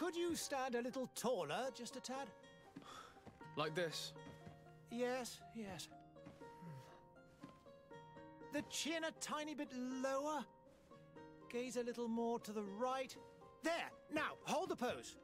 Could you stand a little taller, just a tad? Like this? Yes, yes. The chin a tiny bit lower. Gaze a little more to the right. There! Now, hold the pose.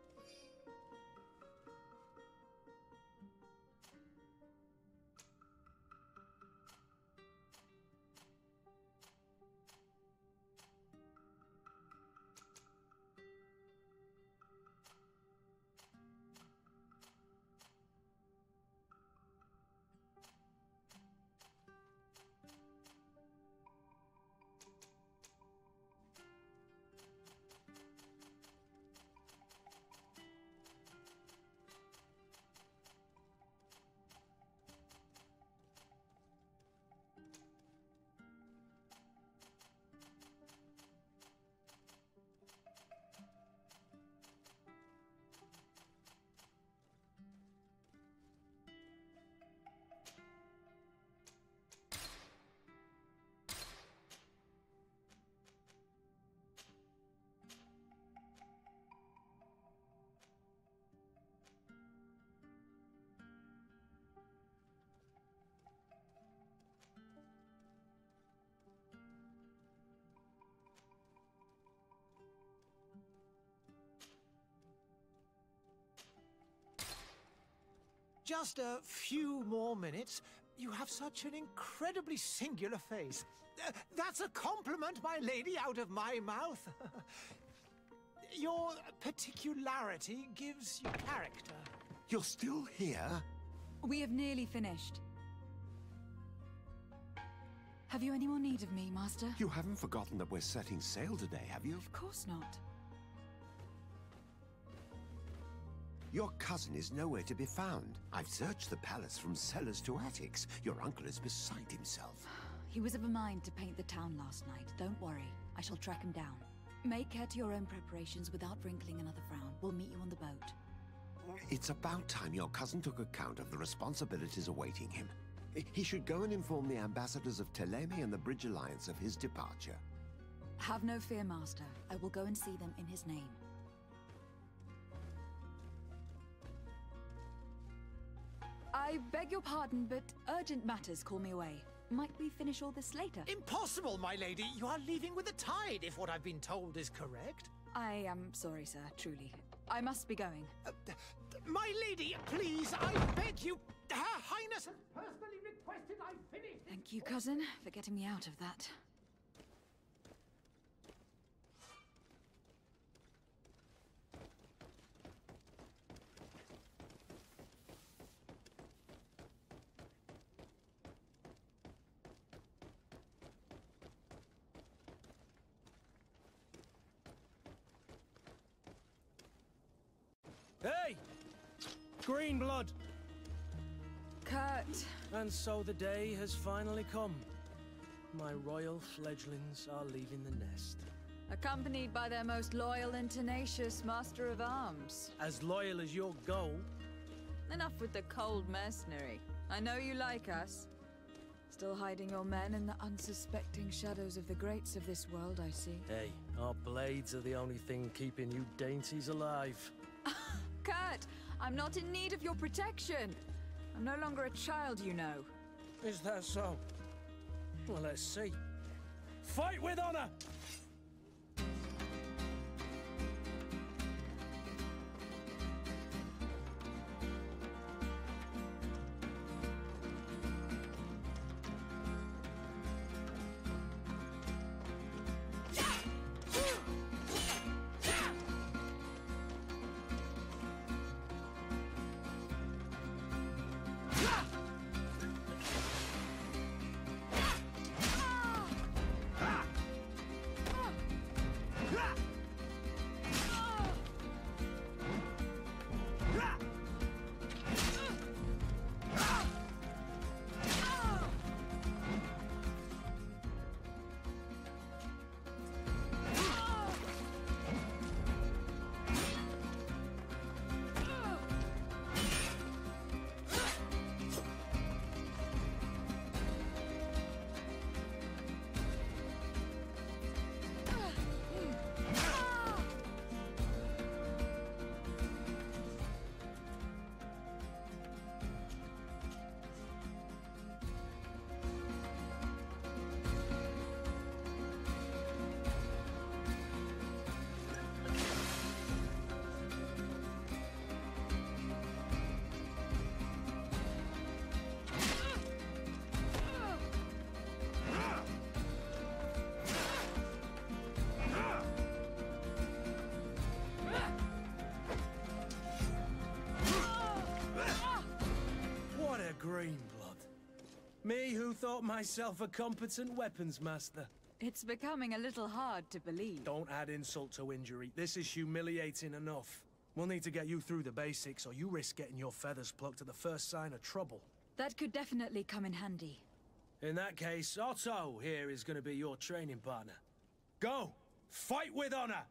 Just a few more minutes. You have such an incredibly singular face. That's a compliment, my lady, out of my mouth. Your particularity gives you character. You're still here? We have nearly finished. Have you any more need of me, Master? You haven't forgotten that we're setting sail today, have you? Of course not. Your cousin is nowhere to be found. I've searched the palace from cellars to attics. Your uncle is beside himself. He was of a mind to paint the town last night. Don't worry. I shall track him down. Make care to your own preparations without wrinkling another frown. We'll meet you on the boat. It's about time your cousin took account of the responsibilities awaiting him. He should go and inform the ambassadors of Teleme and the Bridge Alliance of his departure. Have no fear, Master. I will go and see them in his name. I beg your pardon, but urgent matters call me away. Might we finish all this later? Impossible, my lady. You are leaving with the tide, if what I've been told is correct. I am sorry, sir, truly. I must be going. My lady, please, I beg you. Her Highness has personally requested I finish. Thank you, cousin, for getting me out of that. Hey! Green blood! Kurt! And so the day has finally come. My royal fledglings are leaving the nest. Accompanied by their most loyal and tenacious Master of Arms. As loyal as your gold. Enough with the cold mercenary. I know you like us. Still hiding your men in the unsuspecting shadows of the greats of this world, I see. Hey, our blades are the only thing keeping you dainties alive. Kurt, I'm not in need of your protection. I'm no longer a child, you know. Is that so? Well, let's see. Fight with honor! who thought myself a competent weapons master. It's becoming a little hard to believe. Don't add insult to injury. This is humiliating enough. We'll need to get you through the basics, or you risk getting your feathers plucked at the first sign of trouble. That could definitely come in handy. In that case, Otto here is going to be your training partner. Go! Fight with honor!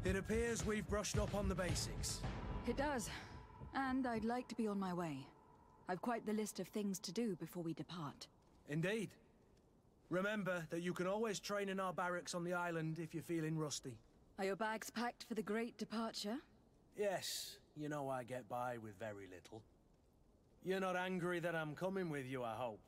It appears we've brushed up on the basics. It does. And I'd like to be on my way. I've quite the list of things to do before we depart. Indeed. Remember that you can always train in our barracks on the island if you're feeling rusty. Are your bags packed for the great departure? Yes, you know I get by with very little. You're not angry that I'm coming with you, I hope.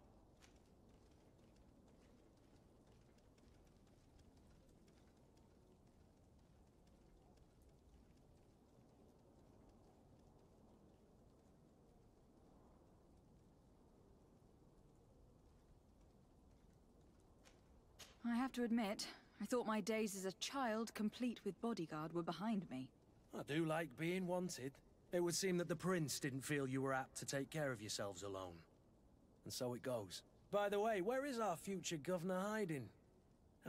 I have to admit, I thought my days as a child, complete with bodyguard, were behind me. I do like being wanted. It would seem that the prince didn't feel you were apt to take care of yourselves alone. And so it goes. By the way, where is our future governor hiding?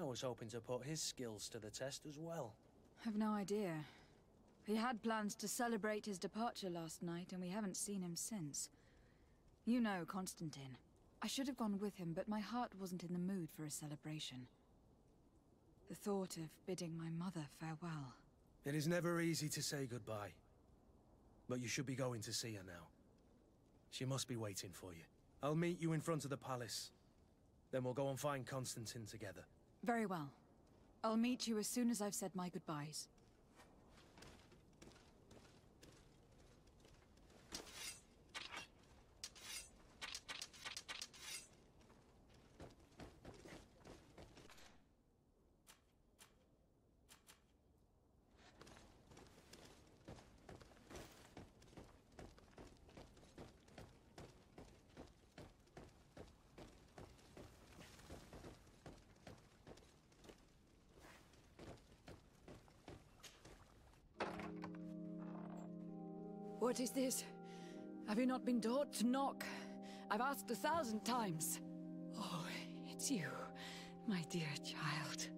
I was hoping to put his skills to the test as well. I've no idea. He had plans to celebrate his departure last night, and we haven't seen him since. You know Constantine. I should have gone with him, but my heart wasn't in the mood for a celebration. The thought of bidding my mother farewell. It is never easy to say goodbye. But you should be going to see her now. She must be waiting for you. I'll meet you in front of the palace. Then we'll go and find Constantine together. Very well. I'll meet you as soon as I've said my goodbyes. What is this? Have you not been taught to knock? I've asked 1,000 times. Oh, it's you, my dear child.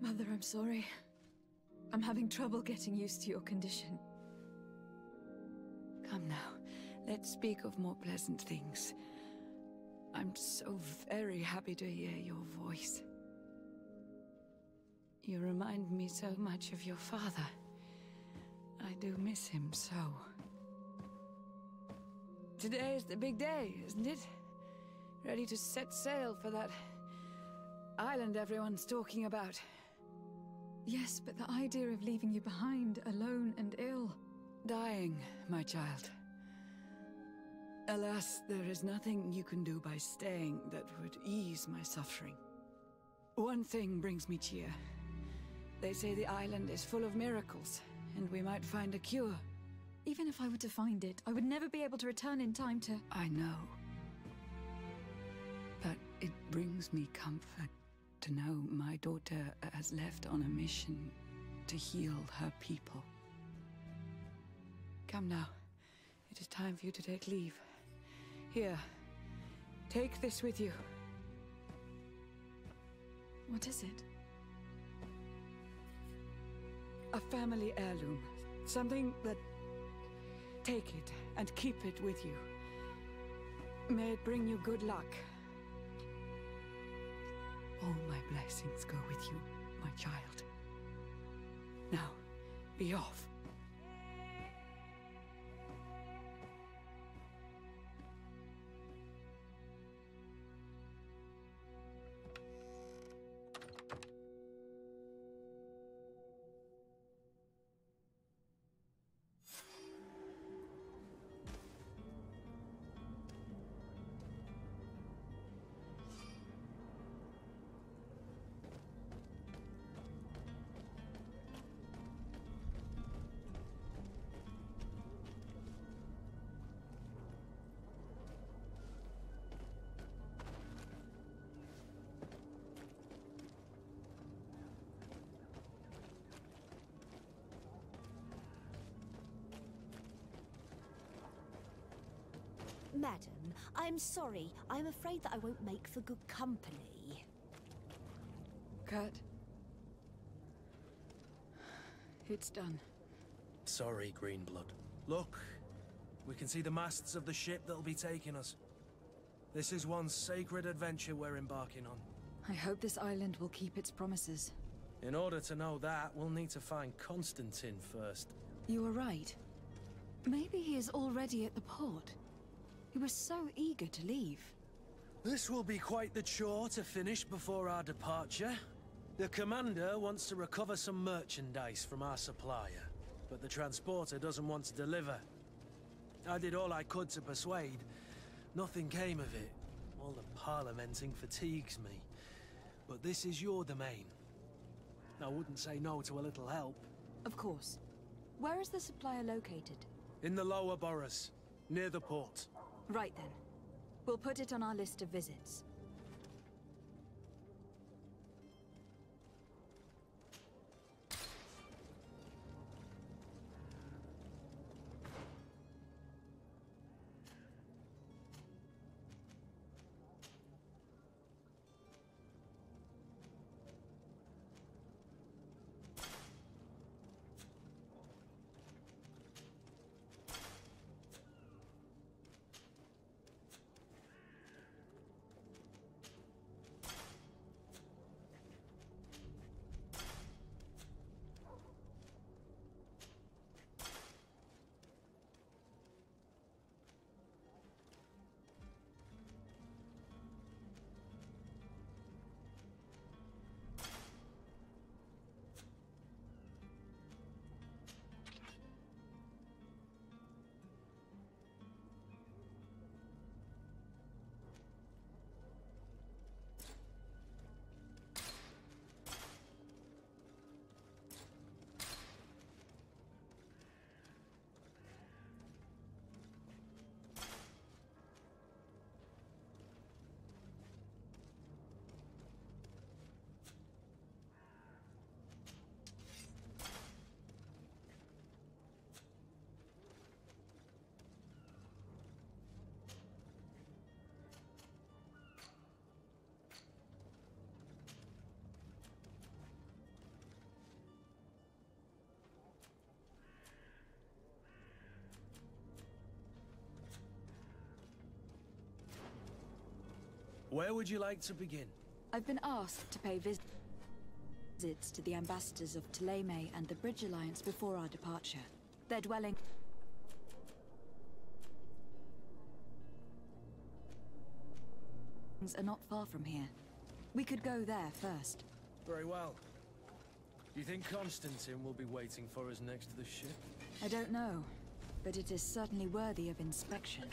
Mother, I'm sorry. I'm having trouble getting used to your condition. Come now, let's speak of more pleasant things. I'm so very happy to hear your voice. You remind me so much of your father. I do miss him so. Today is the big day, isn't it? Ready to set sail for that island everyone's talking about. Yes, but the idea of leaving you behind, alone and ill. Dying, my child. Alas, there is nothing you can do by staying that would ease my suffering. One thing brings me cheer. They say the island is full of miracles, and we might find a cure. Even if I were to find it, I would never be able to return in time to... I know. But it brings me comfort to know my daughter has left on a mission to heal her people. Come now. It is time for you to take leave. Here, take this with you. What is it? A family heirloom. Something that... Take it and keep it with you. May it bring you good luck. All my blessings go with you, my child. Now, be off. Madam, I'm sorry. I'm afraid that I won't make for good company. Kurt. It's done. Sorry, Greenblood. Look, we can see the masts of the ship that'll be taking us. This is one sacred adventure we're embarking on. I hope this island will keep its promises. In order to know that, we'll need to find Constantine first. You were right. Maybe he is already at the port. He was so eager to leave. This will be quite the chore to finish before our departure. The commander wants to recover some merchandise from our supplier, but the transporter doesn't want to deliver. I did all I could to persuade. Nothing came of it. All the parliamenting fatigues me. But this is your domain. I wouldn't say no to a little help. Of course. Where is the supplier located? In the lower boroughs, near the port. Right then. We'll put it on our list of visits. Where would you like to begin? I've been asked to pay visits to the ambassadors of Ptolemy and the Bridge Alliance before our departure. Their dwelling are not far from here. We could go there first. Very well. Do you think Constantine will be waiting for us next to the ship? I don't know, but it is certainly worthy of inspection.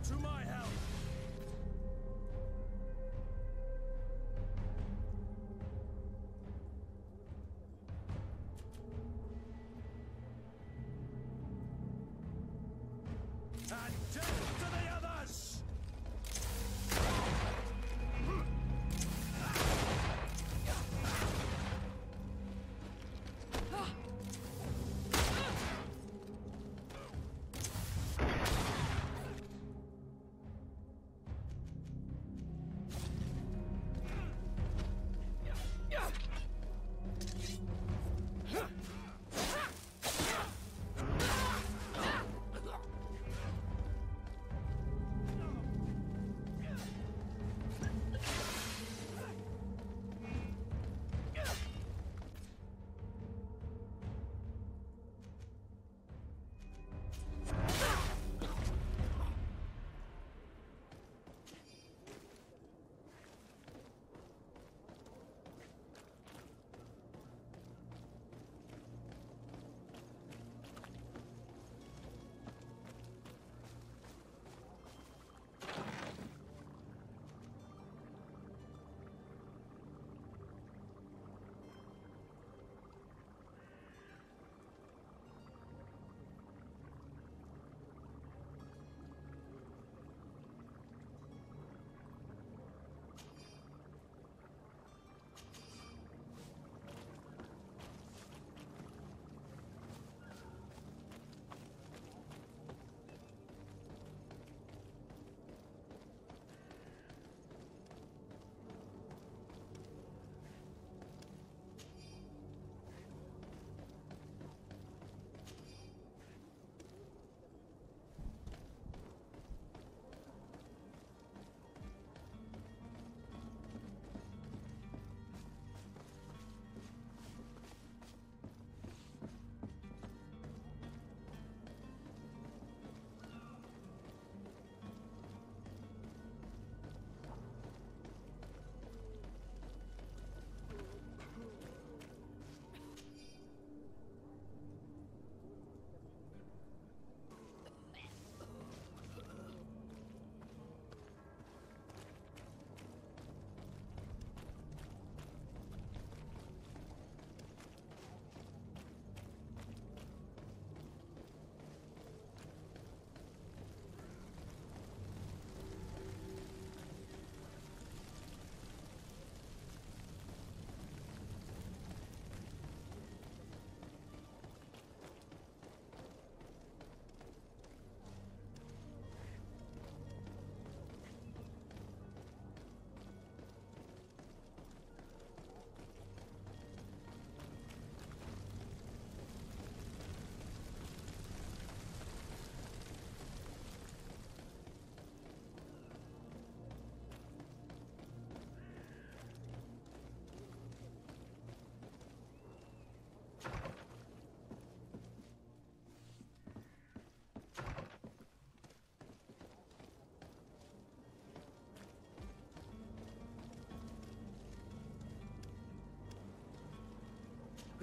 To my help! And death to the others!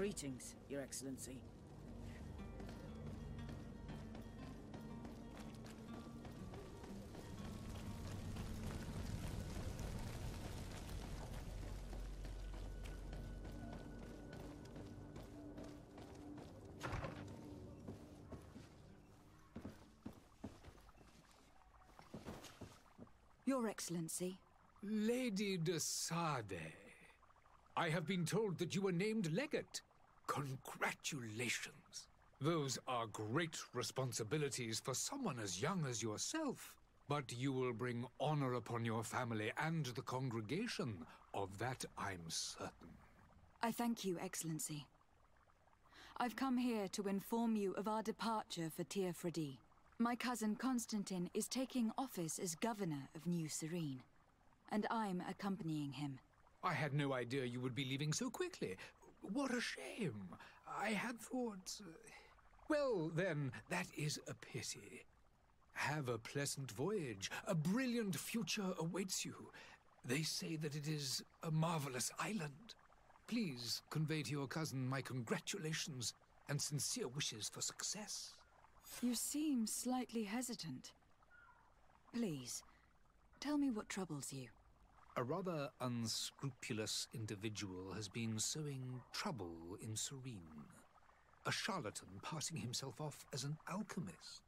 Greetings, Your Excellency. Your Excellency. Lady de Sade, I have been told that you were named legate. Congratulations. Those are great responsibilities for someone as young as yourself. But you will bring honor upon your family and the congregation. Of that I'm certain. I thank you, Excellency. I've come here to inform you of our departure for Teofredi. My cousin Constantine is taking office as governor of New Serene, and I'm accompanying him. I had no idea you would be leaving so quickly. What a shame. I had thought... Well, then, that is a pity. Have a pleasant voyage. A brilliant future awaits you. They say that it is a marvelous island. Please convey to your cousin my congratulations and sincere wishes for success. You seem slightly hesitant. Please, tell me what troubles you. A rather unscrupulous individual has been sowing trouble in Serene. A charlatan passing himself off as an alchemist.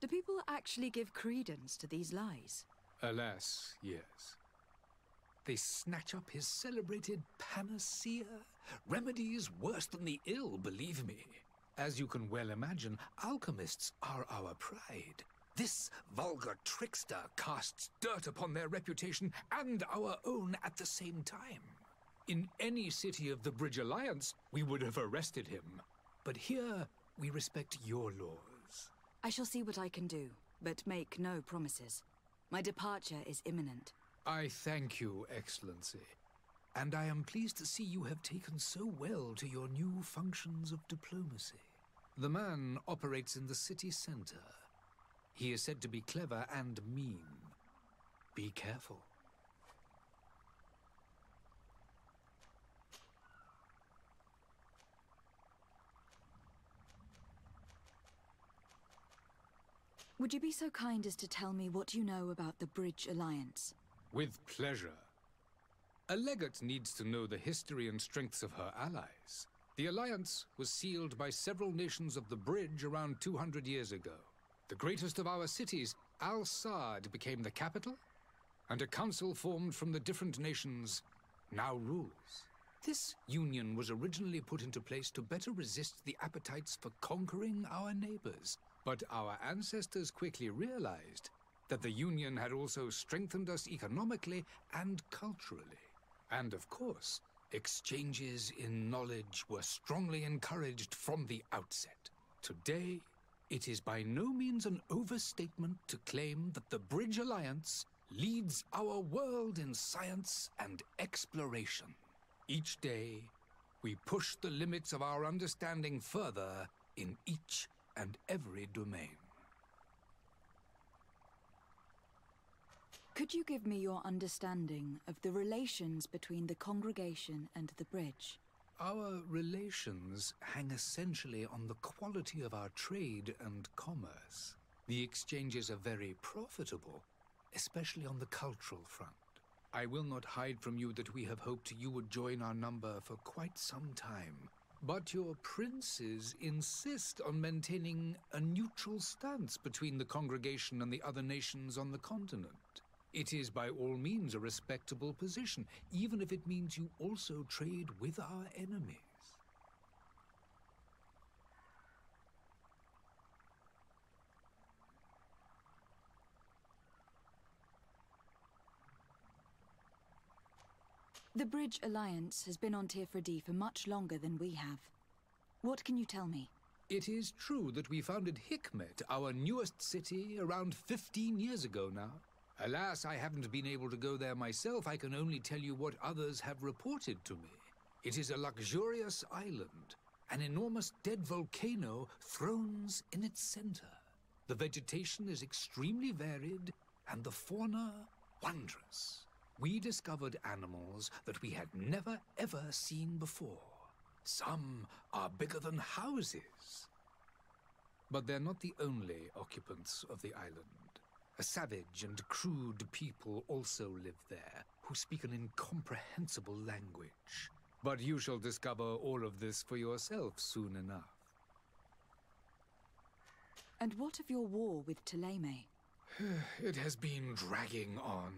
Do people actually give credence to these lies? Alas, yes. They snatch up his celebrated panacea. Remedies worse than the ill, believe me. As you can well imagine, alchemists are our pride. This vulgar trickster casts dirt upon their reputation and our own at the same time. In any city of the Bridge Alliance, we would have arrested him. But here, we respect your laws. I shall see what I can do, but make no promises. My departure is imminent. I thank you, Excellency. And I am pleased to see you have taken so well to your new functions of diplomacy. The man operates in the city center. He is said to be clever and mean. Be careful. Would you be so kind as to tell me what you know about the Bridge Alliance? With pleasure. A legate needs to know the history and strengths of her allies. The alliance was sealed by several nations of the Bridge around 200 years ago. The greatest of our cities, Al-Sad, became the capital, and a council formed from the different nations now rules. This union was originally put into place to better resist the appetites for conquering our neighbors. But our ancestors quickly realized that the union had also strengthened us economically and culturally. And of course, exchanges in knowledge were strongly encouraged from the outset. Today, it is by no means an overstatement to claim that the Bridge Alliance leads our world in science and exploration. Each day, we push the limits of our understanding further in each and every domain. Could you give me your understanding of the relations between the congregation and the Bridge? Our relations hang essentially on the quality of our trade and commerce. The exchanges are very profitable, especially on the cultural front. I will not hide from you that we have hoped you would join our number for quite some time. But your princes insist on maintaining a neutral stance between the congregation and the other nations on the continent. It is by all means a respectable position, even if it means you also trade with our enemies. The Bridge Alliance has been on Teofredi for much longer than we have. What can you tell me? It is true that we founded Hikmet, our newest city, around 15 years ago now. Alas, I haven't been able to go there myself. I can only tell you what others have reported to me. It is a luxurious island. An enormous dead volcano thrones in its center. The vegetation is extremely varied, and the fauna wondrous. We discovered animals that we had never ever seen before. Some are bigger than houses. But they're not the only occupants of the island. A savage and crude people also live there, who speak an incomprehensible language. But you shall discover all of this for yourself soon enough. And what of your war with Thélème? It has been dragging on.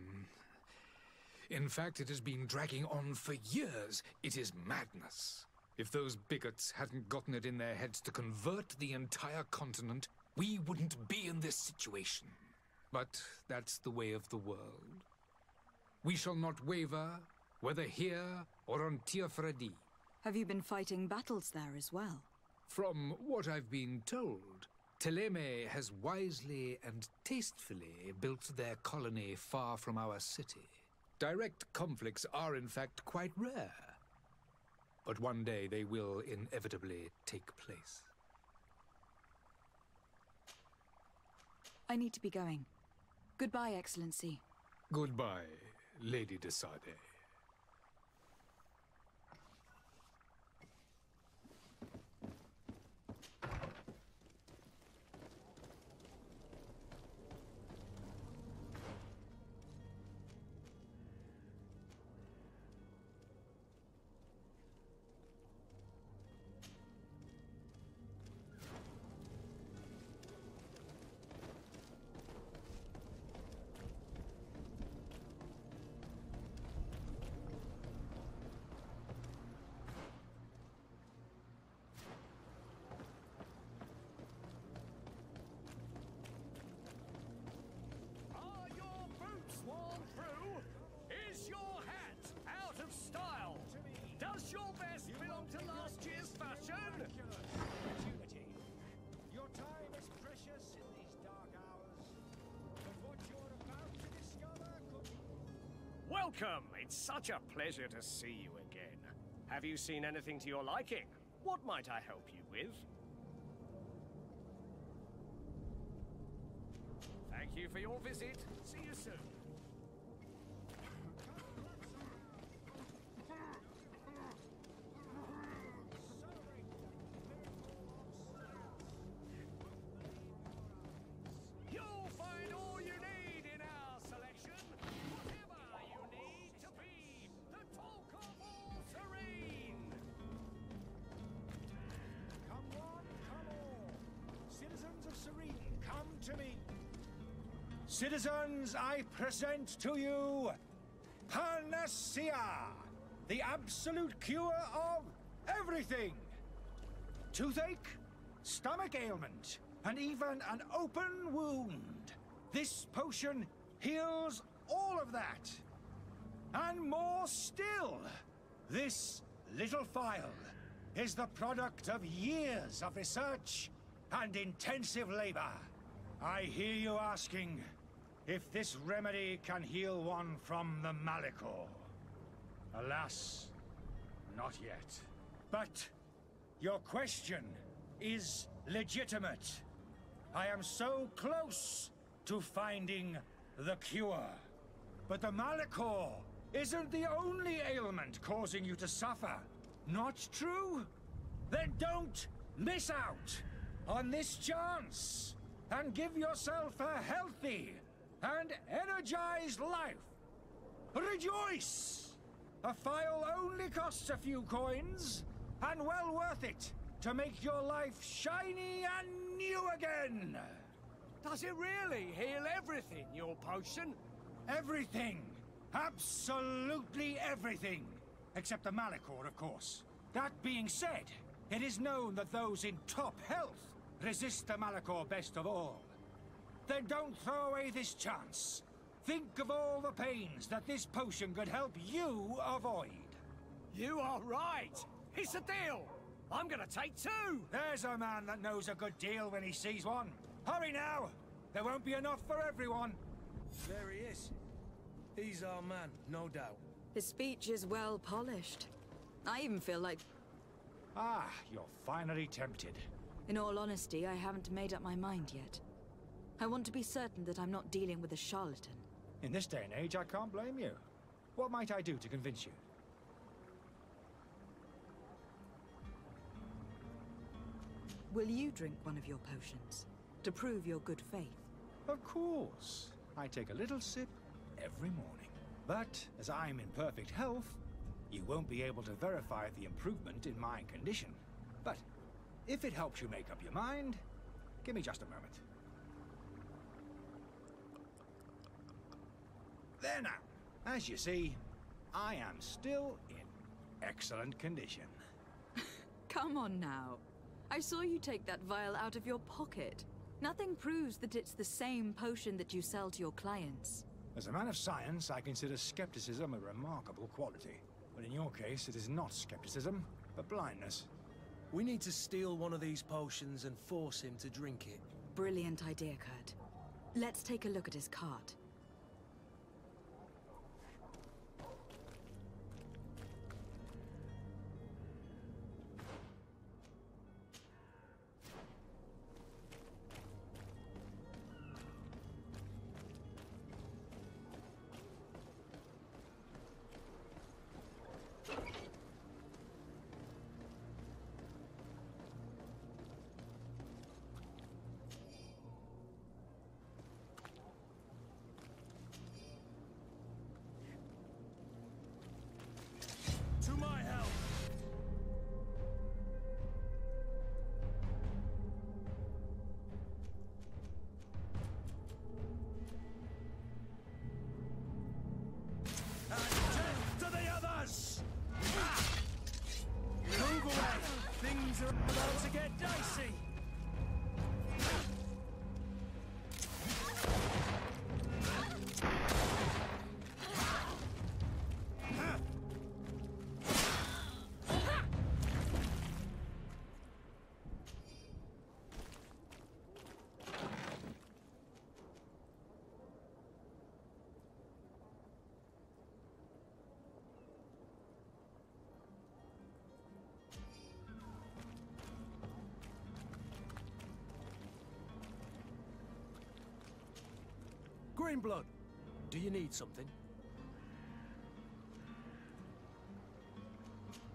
In fact, it has been dragging on for years. It is madness. If those bigots hadn't gotten it in their heads to convert the entire continent, we wouldn't be in this situation. But that's the way of the world. We shall not waver, whether here or on Tir Freddy. Have you been fighting battles there as well? From what I've been told, Thélème has wisely and tastefully built their colony far from our city. Direct conflicts are in fact quite rare. But one day they will inevitably take place. I need to be going. Goodbye, Excellency. Goodbye, Lady de Sade. Welcome! It's such a pleasure to see you again. Have you seen anything to your liking? What might I help you with? Thank you for your visit. See you soon. You'll find all you need in our selection. Whatever you need to be the talk of all Serene. Come on, come all. Citizens of Serene, come to me. Citizens, I present to you Panacea, the absolute cure of everything. Toothache, stomach ailment, and even an open wound. This potion heals all of that. And more still, this little phial is the product of years of research and intensive labor. I hear you asking if this remedy can heal one from the Malicor. Alas, not yet. But your question is legitimate. I am so close to finding the cure. But the Malicor isn't the only ailment causing you to suffer. Not true? Then don't miss out on this chance and give yourself a healthy and energized life. Rejoice! A phial only costs a few coins, and well worth it to make your life shiny and new again. Does it really heal everything, your potion? Everything. Absolutely everything. Except the Malicor, of course. That being said, it is known that those in top health resist the Malicor best of all. Then don't throw away this chance. Think of all the pains that this potion could help you avoid. You are right. It's a deal. I'm gonna take two. There's a man that knows a good deal when he sees one. Hurry now. There won't be enough for everyone. There he is. He's our man, no doubt. His speech is well polished. I even feel like... Ah, you're finally tempted. In all honesty, I haven't made up my mind yet. I want to be certain that I'm not dealing with a charlatan. In this day and age, I can't blame you. What might I do to convince you? Will you drink one of your potions to prove your good faith? Of course. I take a little sip every morning. But as I'm in perfect health, you won't be able to verify the improvement in my condition. But if it helps you make up your mind, give me just a moment. There now. As you see, I am still in excellent condition. Come on now. I saw you take that vial out of your pocket. Nothing proves that it's the same potion that you sell to your clients. As a man of science, I consider skepticism a remarkable quality. But in your case, it is not skepticism, but blindness. We need to steal one of these potions and force him to drink it. Brilliant idea, Kurt. Let's take a look at his cart. To my help! And death to the others! Move away! Things are about to get dicey! Greenblood, do you need something?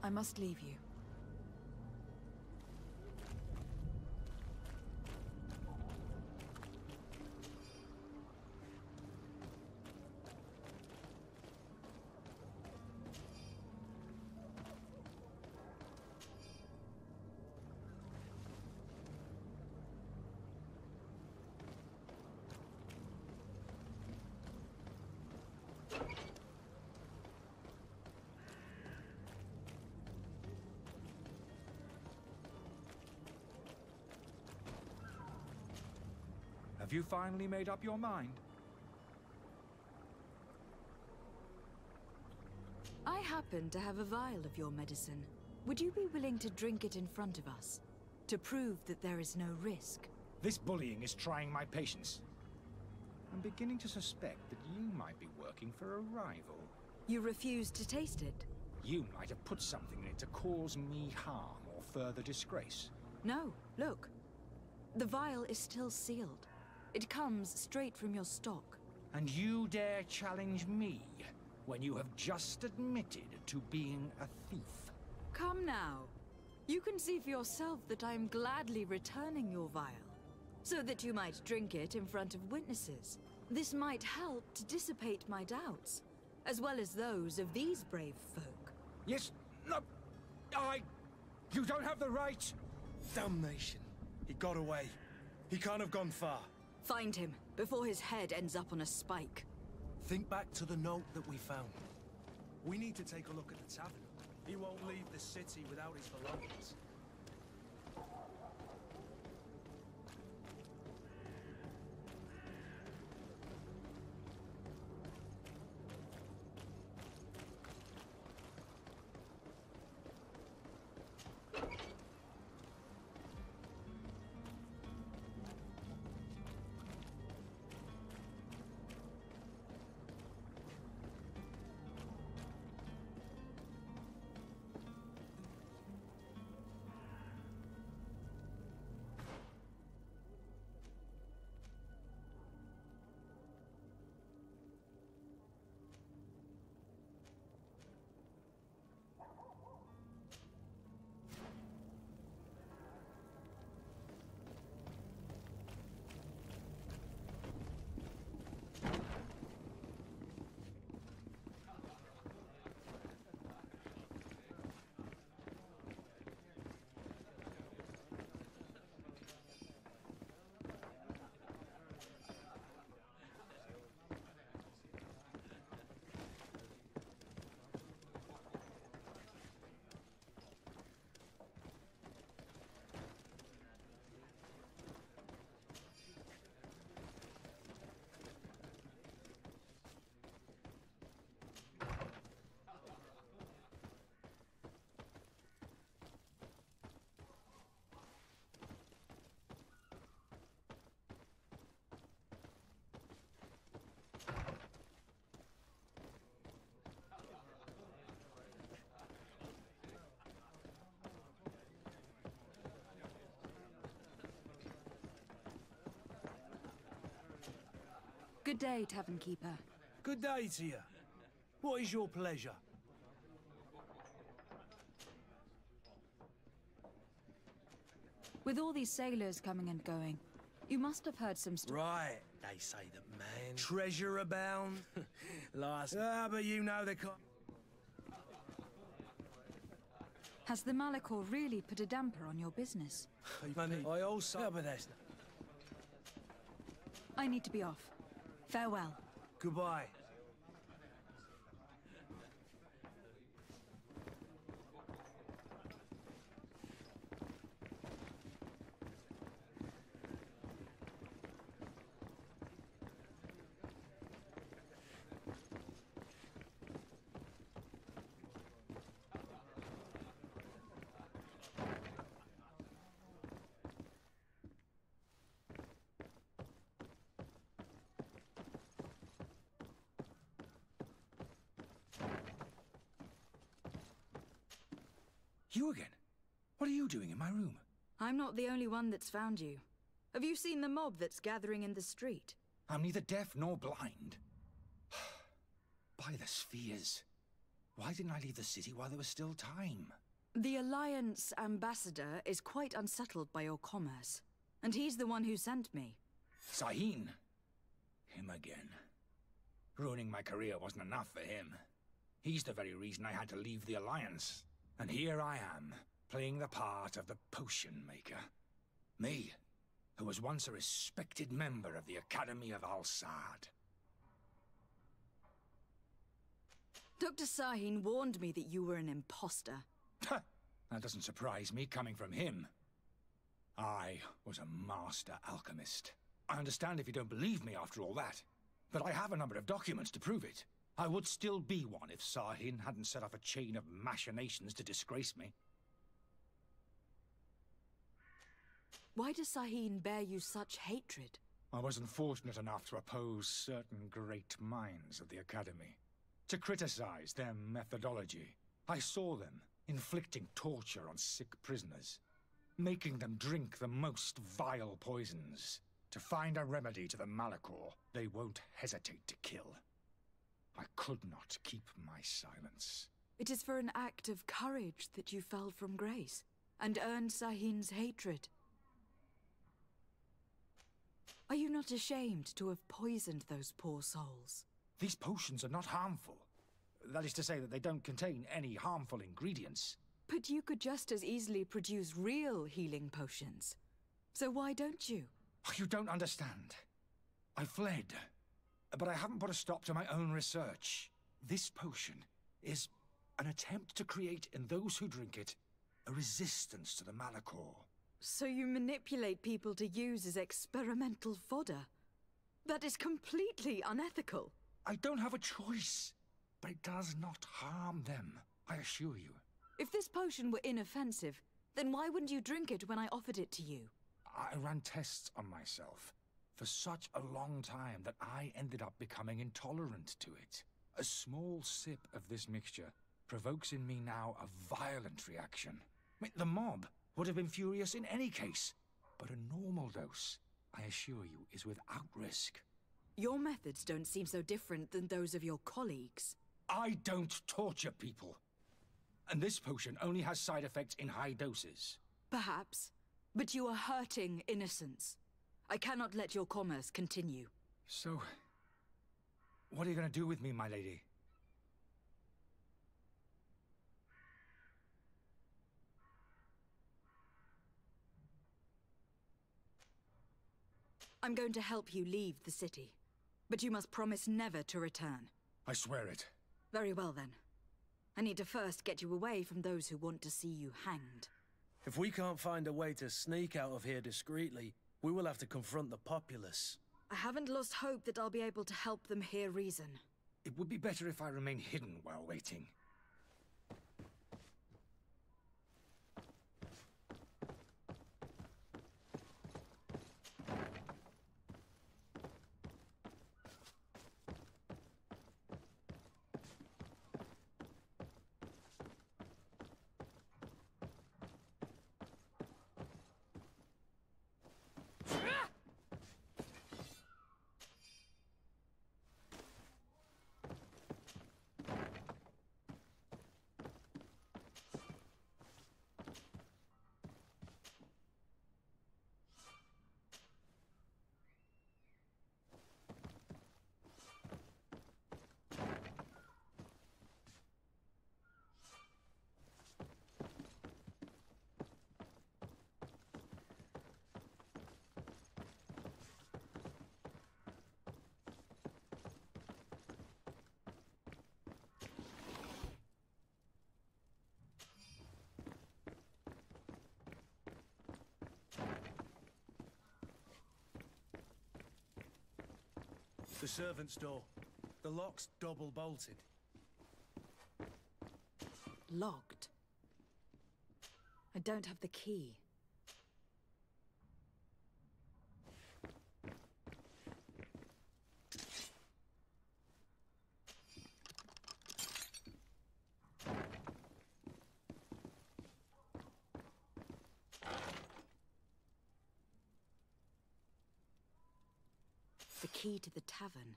I must leave you. Have you finally made up your mind? I happen to have a vial of your medicine. Would you be willing to drink it in front of us? To prove that there is no risk? This bullying is trying my patience. I'm beginning to suspect that you might be working for a rival. You refuse to taste it? You might have put something in it to cause me harm or further disgrace. No, look. The vial is still sealed. It comes straight from your stock. And you dare challenge me when you have just admitted to being a thief? Come now. You can see for yourself that I am gladly returning your vial, so that you might drink it in front of witnesses. This might help to dissipate my doubts, as well as those of these brave folk. Yes, no, you don't have the right. Damnation. He got away. He can't have gone far. Find him, before his head ends up on a spike. Think back to the note that we found. We need to take a look at the tavern. He won't leave the city without his belongings. Good day, Tavern Keeper. Good day to you. What is your pleasure? With all these sailors coming and going, you must have heard some stories. Right. They say that man treasure abound. Last. But you know the Has the Malachor really put a damper on your business? I also. Yeah, but that's not. I need to be off. Farewell. Goodbye. You again? What are you doing in my room? I'm not the only one that's found you. Have you seen the mob that's gathering in the street? I'm neither deaf nor blind. By the spheres. Why didn't I leave the city while there was still time? The Alliance ambassador is quite unsettled by your commerce, and he's the one who sent me. Sahin. Him again. Ruining my career wasn't enough for him. He's the very reason I had to leave the Alliance. And here I am, playing the part of the potion maker. Me, who was once a respected member of the Academy of Al-Sad. Dr. Sahin warned me that you were an imposter. That doesn't surprise me, coming from him. I was a master alchemist. I understand if you don't believe me after all that, but I have a number of documents to prove it. I would still be one if Sahin hadn't set off a chain of machinations to disgrace me. Why does Sahin bear you such hatred? I wasn't fortunate enough to oppose certain great minds of the Academy. To criticize their methodology. I saw them inflicting torture on sick prisoners, making them drink the most vile poisons. To find a remedy to the Malachor, they won't hesitate to kill. I could not keep my silence. It is for an act of courage that you fell from grace, and earned Sahin's hatred. Are you not ashamed to have poisoned those poor souls? These potions are not harmful. That is to say that they don't contain any harmful ingredients. But you could just as easily produce real healing potions. So why don't you? You don't understand. I fled. But I haven't put a stop to my own research. This potion is an attempt to create in those who drink it a resistance to the Malachor. So you manipulate people to use as experimental fodder? That is completely unethical. I don't have a choice, but it does not harm them, I assure you. If this potion were inoffensive, then why wouldn't you drink it when I offered it to you? I ran tests on myself for such a long time that I ended up becoming intolerant to it. A small sip of this mixture provokes in me now a violent reaction. I mean, the mob would have been furious in any case, but a normal dose, I assure you, is without risk. Your methods don't seem so different than those of your colleagues. I don't torture people. And this potion only has side effects in high doses. Perhaps, but you are hurting innocents. I cannot let your commerce continue. So, what are you going to do with me, my lady? I'm going to help you leave the city. But you must promise never to return. I swear it. Very well, then. I need to first get you away from those who want to see you hanged. If we can't find a way to sneak out of here discreetly, we will have to confront the populace. I haven't lost hope that I'll be able to help them hear reason. It would be better if I remain hidden while waiting. The servant's door. The lock's double bolted. Locked. I don't have the key. The key to the tavern.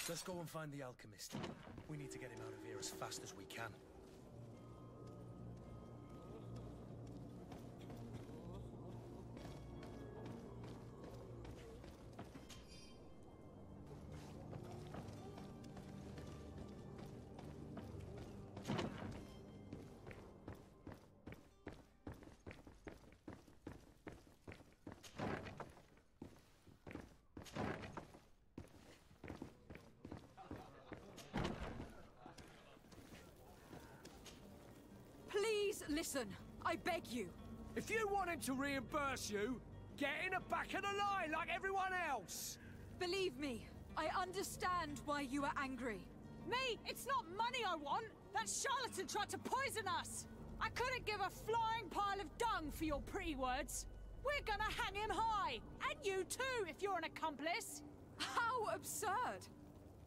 Let's go and find the alchemist. We need to get him out of here as fast as we can. Please listen, I beg you. If you want him to reimburse you, get in the back of the line like everyone else. Believe me, I understand why you are angry. Me? It's not money I want. That charlatan tried to poison us. I couldn't give a flying pile of dung for your pretty words. We're gonna hang him high. And you too, if you're an accomplice. How absurd!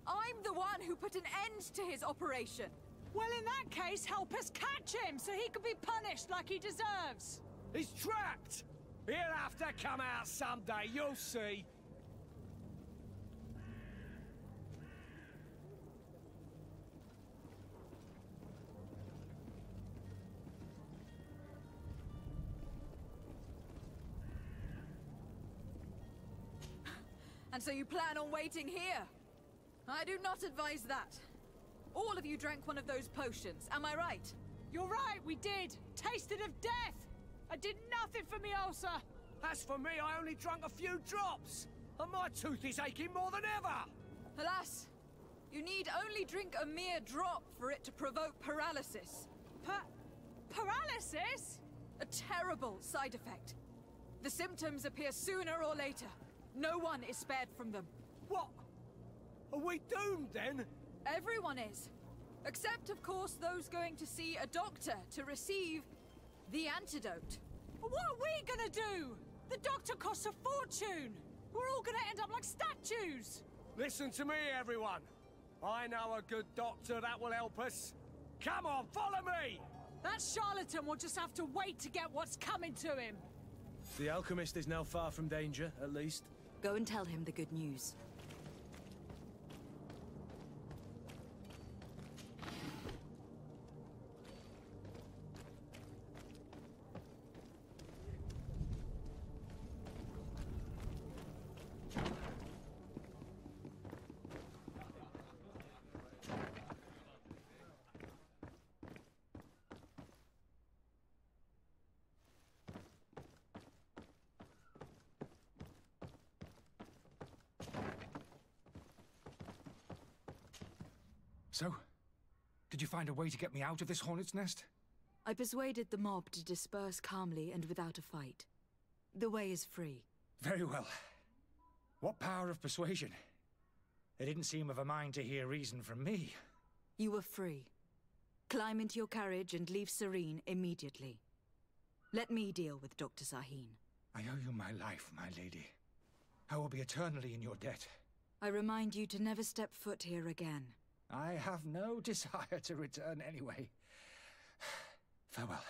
I'm the one who put an end to his operation. Well, in that case, help us catch him so he can be punished like he deserves. He's trapped. He'll have to come out someday, you'll see. And so you plan on waiting here? I do not advise that. All of you drank one of those potions, am I right? You're right, we did. Tasted of death. I did nothing for me ulcer. As for me, I only drank a few drops. And my tooth is aching more than ever. Alas, you need only drink a mere drop for it to provoke paralysis. Paralysis? A terrible side effect. The symptoms appear sooner or later. No one is spared from them. What? Are we doomed then? Everyone is. Except, of course, those going to see a doctor to receive the antidote. What are we gonna do? The doctor costs a fortune. We're all gonna end up like statues. Listen to me, everyone. I know a good doctor that will help us. Come on, follow me! That charlatan will just have to wait to get what's coming to him. The alchemist is now far from danger, at least. Go and tell him the good news. So, did you find a way to get me out of this hornet's nest? I persuaded the mob to disperse calmly and without a fight. The way is free. Very well. What power of persuasion? They didn't seem of a mind to hear reason from me. You were free. Climb into your carriage and leave Serene immediately. Let me deal with Dr. Sahin. I owe you my life, my lady. I will be eternally in your debt. I remind you to never step foot here again. I have no desire to return anyway. Farewell.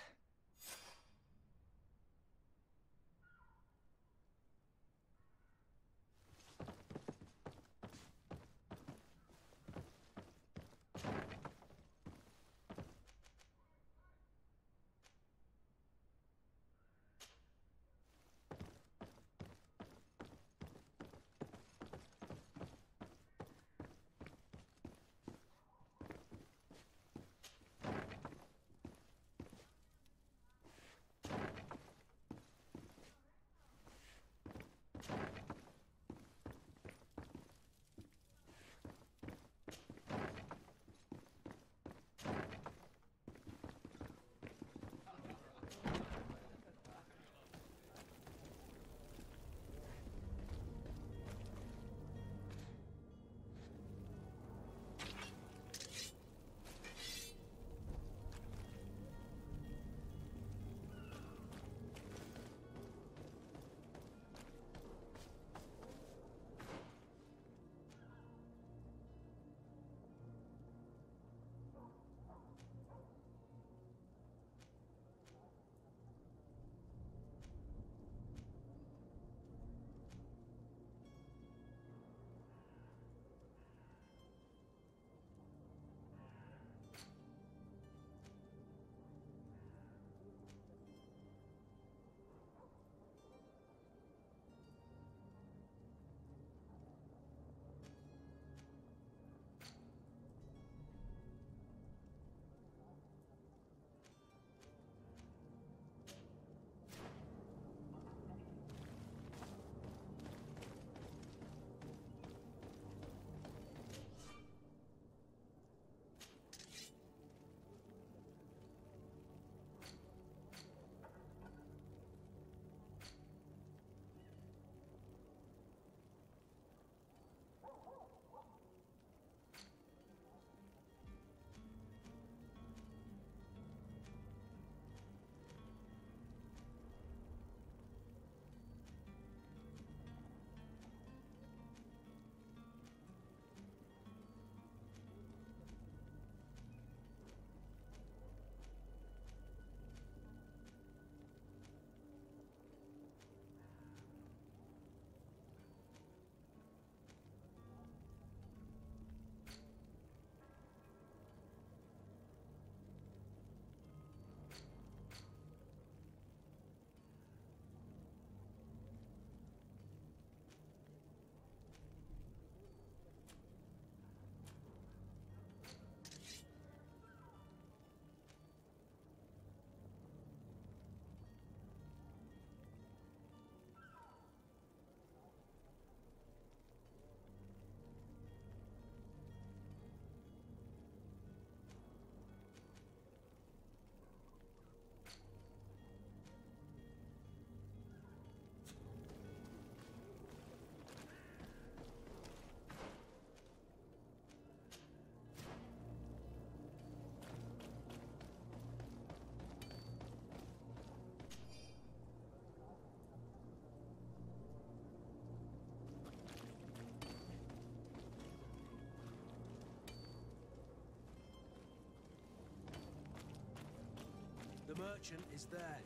merchant is there.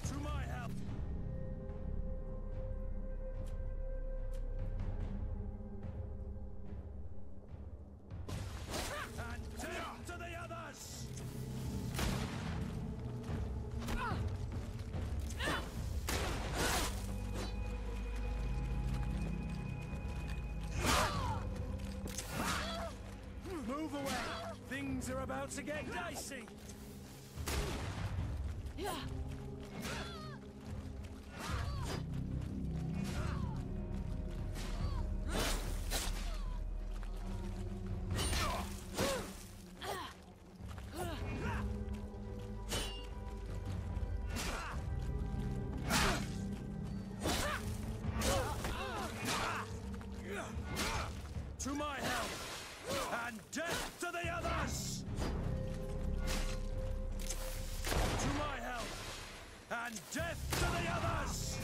To my help! And death to the others! Move away! Things are about to get dicey! To my help! And death to the others! To my help! And death to the others!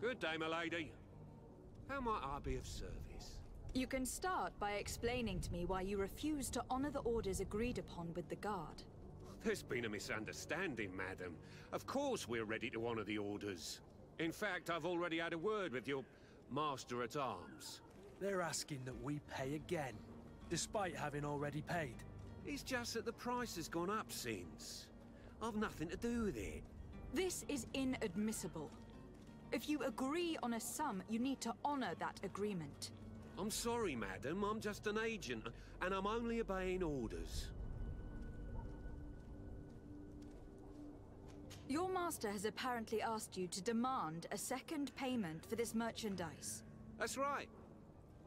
Good day, my lady. How might I be of service? You can start by explaining to me why you refuse to honor the orders agreed upon with the guard. There's been a misunderstanding, madam. Of course we're ready to honor the orders. In fact, I've already had a word with your master-at-arms. They're asking that we pay again, despite having already paid. It's just that the price has gone up since. I've nothing to do with it. This is inadmissible. If you agree on a sum, you need to honor that agreement. I'm sorry, madam. I'm just an agent, and I'm only obeying orders. Your master has apparently asked you to demand a second payment for this merchandise. That's right.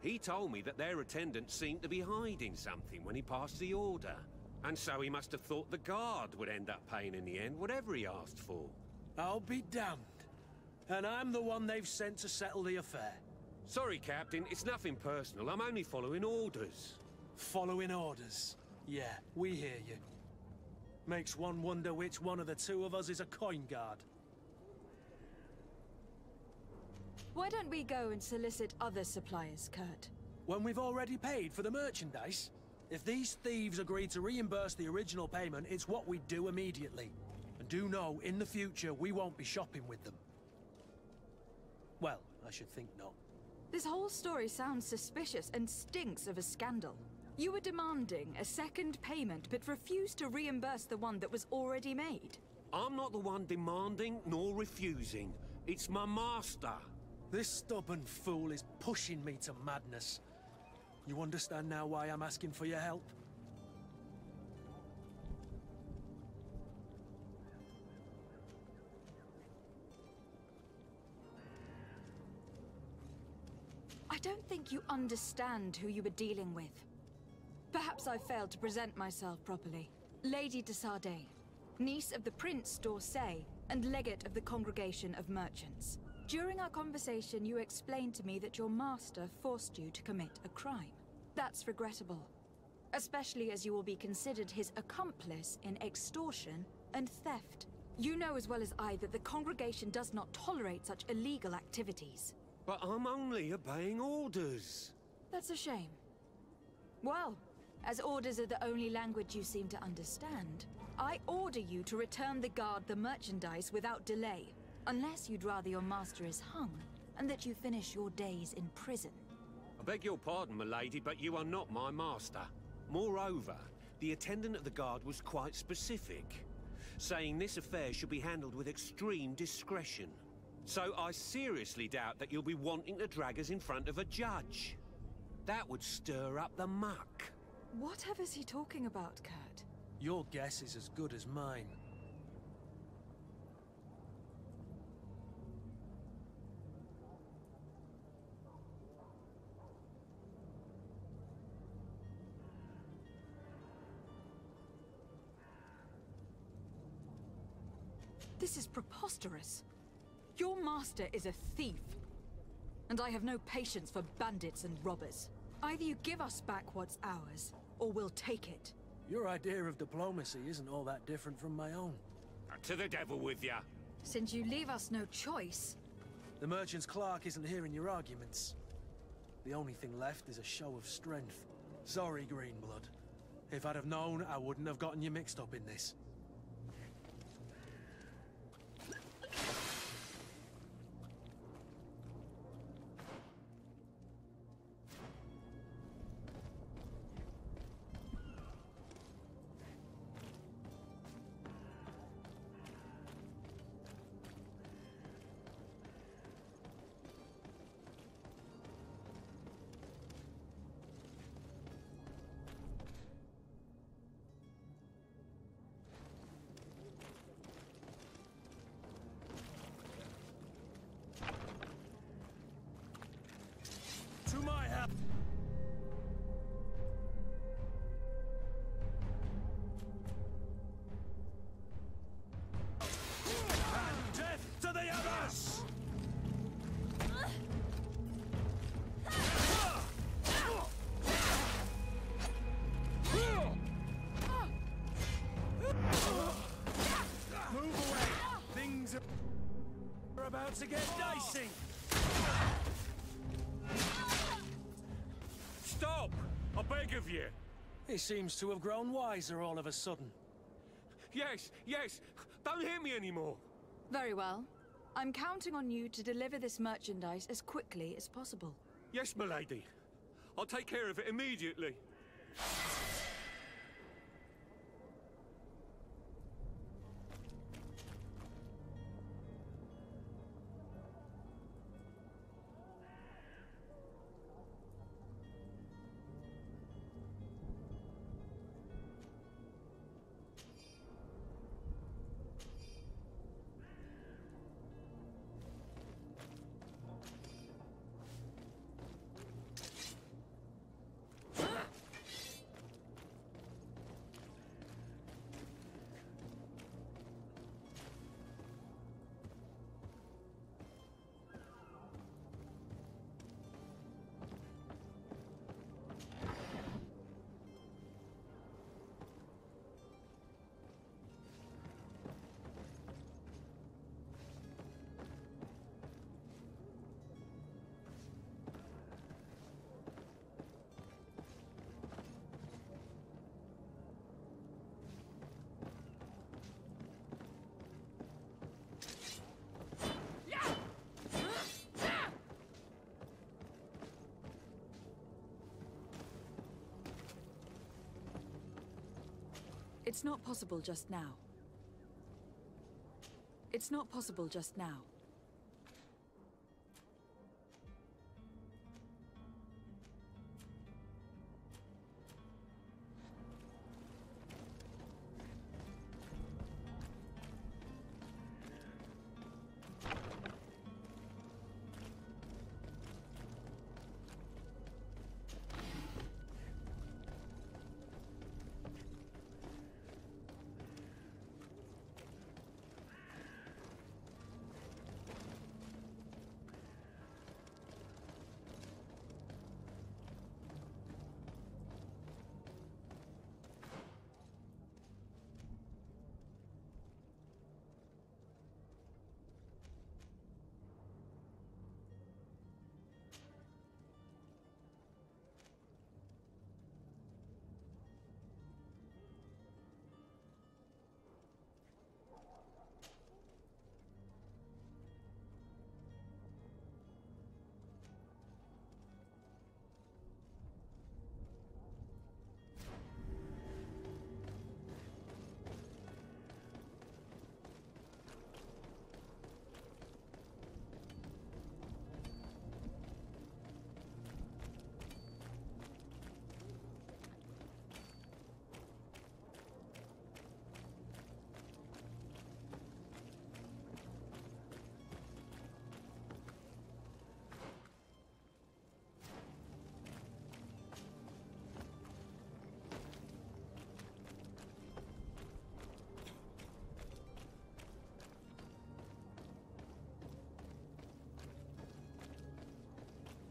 He told me that their attendants seemed to be hiding something when he passed the order. And so he must have thought the guard would end up paying in the end, whatever he asked for. I'll be damned. And I'm the one they've sent to settle the affair. Sorry, Captain. It's nothing personal. I'm only following orders. Following orders? Yeah, we hear you. Makes one wonder which one of the two of us is a coin guard. Why don't we go and solicit other suppliers, Kurt? When we've already paid for the merchandise? If these thieves agree to reimburse the original payment, it's what we do immediately. And do know, in the future, we won't be shopping with them. Well, I should think not. This whole story sounds suspicious and stinks of a scandal. You were demanding a second payment, but refused to reimburse the one that was already made. I'm not the one demanding nor refusing. It's my master. This stubborn fool is pushing me to madness. You understand now why I'm asking for your help? I don't think you understand who you were dealing with. Perhaps I failed to present myself properly. Lady de Sardet, niece of the Prince d'Orsay, and legate of the Congregation of Merchants. During our conversation, you explained to me that your master forced you to commit a crime. That's regrettable, especially as you will be considered his accomplice in extortion and theft. You know as well as I that the Congregation does not tolerate such illegal activities. But I'm only obeying orders. That's a shame. Well, as orders are the only language you seem to understand, I order you to return the guard the merchandise without delay, unless you'd rather your master is hung, and that you finish your days in prison. I beg your pardon, milady, but you are not my master. Moreover, the attendant of the guard was quite specific, saying this affair should be handled with extreme discretion. So I seriously doubt that you'll be wanting to drag us in front of a judge. That would stir up the muck. Whatever is he talking about, Kurt? Your guess is as good as mine. This is preposterous. Your master is a thief, and I have no patience for bandits and robbers. Either you give us back what's ours, or we'll take it. Your idea of diplomacy isn't all that different from my own. To the devil with ya. Since you leave us no choice... The merchant's clerk isn't hearing your arguments. The only thing left is a show of strength. Sorry, Greenblood. If I'd have known, I wouldn't have gotten you mixed up in this. To my help! And death to the others! Move away! Things are about to get dicey! Stop! I beg of you! He seems to have grown wiser all of a sudden. Yes, yes! Don't hit me anymore! Very well. I'm counting on you to deliver this merchandise as quickly as possible. Yes, milady. I'll take care of it immediately. It's not possible just now. It's not possible just now.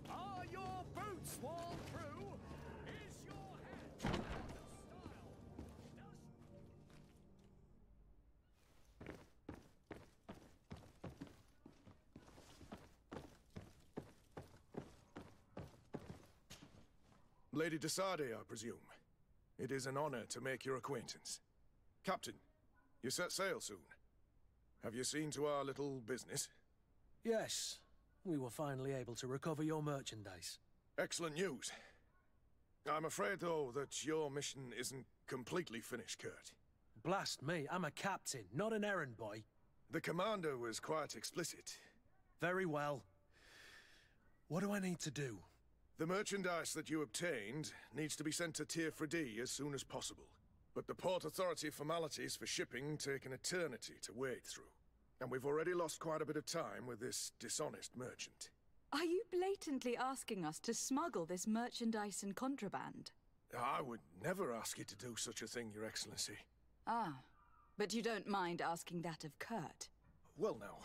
Are your boots worn through? Is your head out of style? Lady Desade, I presume. It is an honor to make your acquaintance. Captain, you set sail soon. Have you seen to our little business? Yes. We were finally able to recover your merchandise. Excellent news. I'm afraid, though, that your mission isn't completely finished, Kurt. Blast me, I'm a captain, not an errand boy. The commander was quite explicit. Very well. What do I need to do? The merchandise that you obtained needs to be sent to Tier 4D as soon as possible. But the Port Authority formalities for shipping take an eternity to wade through. And we've already lost quite a bit of time with this dishonest merchant. Are you blatantly asking us to smuggle this merchandise and contraband? I would never ask you to do such a thing, Your Excellency. Ah, but you don't mind asking that of Kurt? Well, now,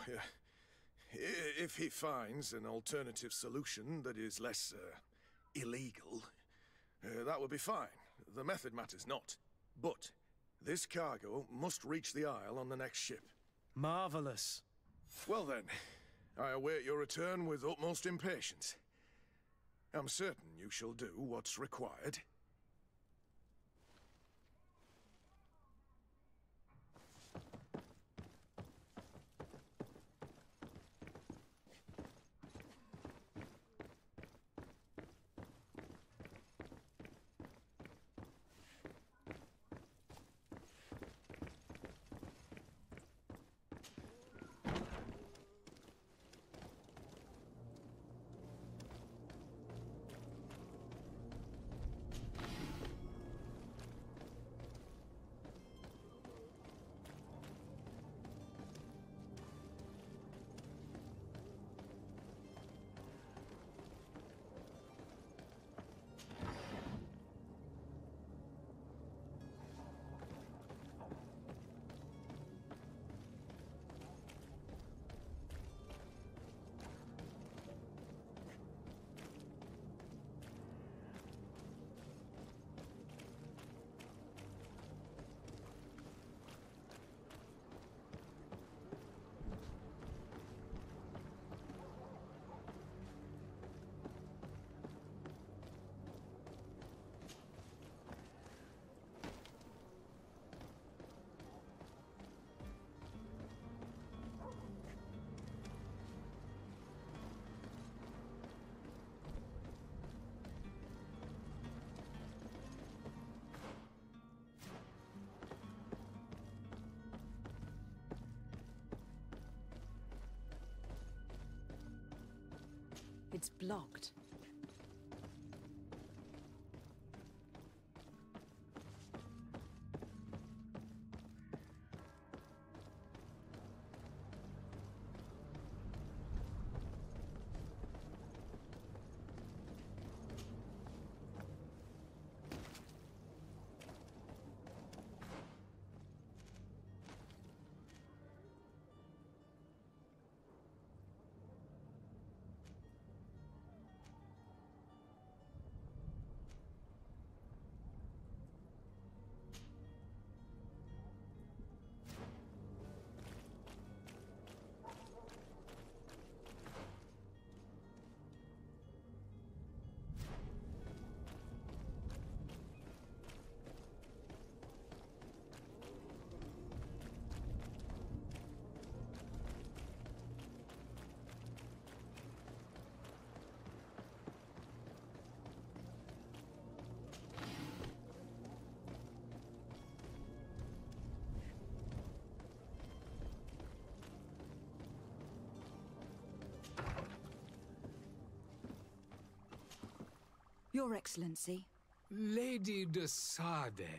if he finds an alternative solution that is less, illegal, that would be fine. The method matters not. But this cargo must reach the Isle on the next ship. Marvelous. Well then, I await your return with utmost impatience. I'm certain you shall do what's required. It's blocked. Your Excellency. Lady de Sade.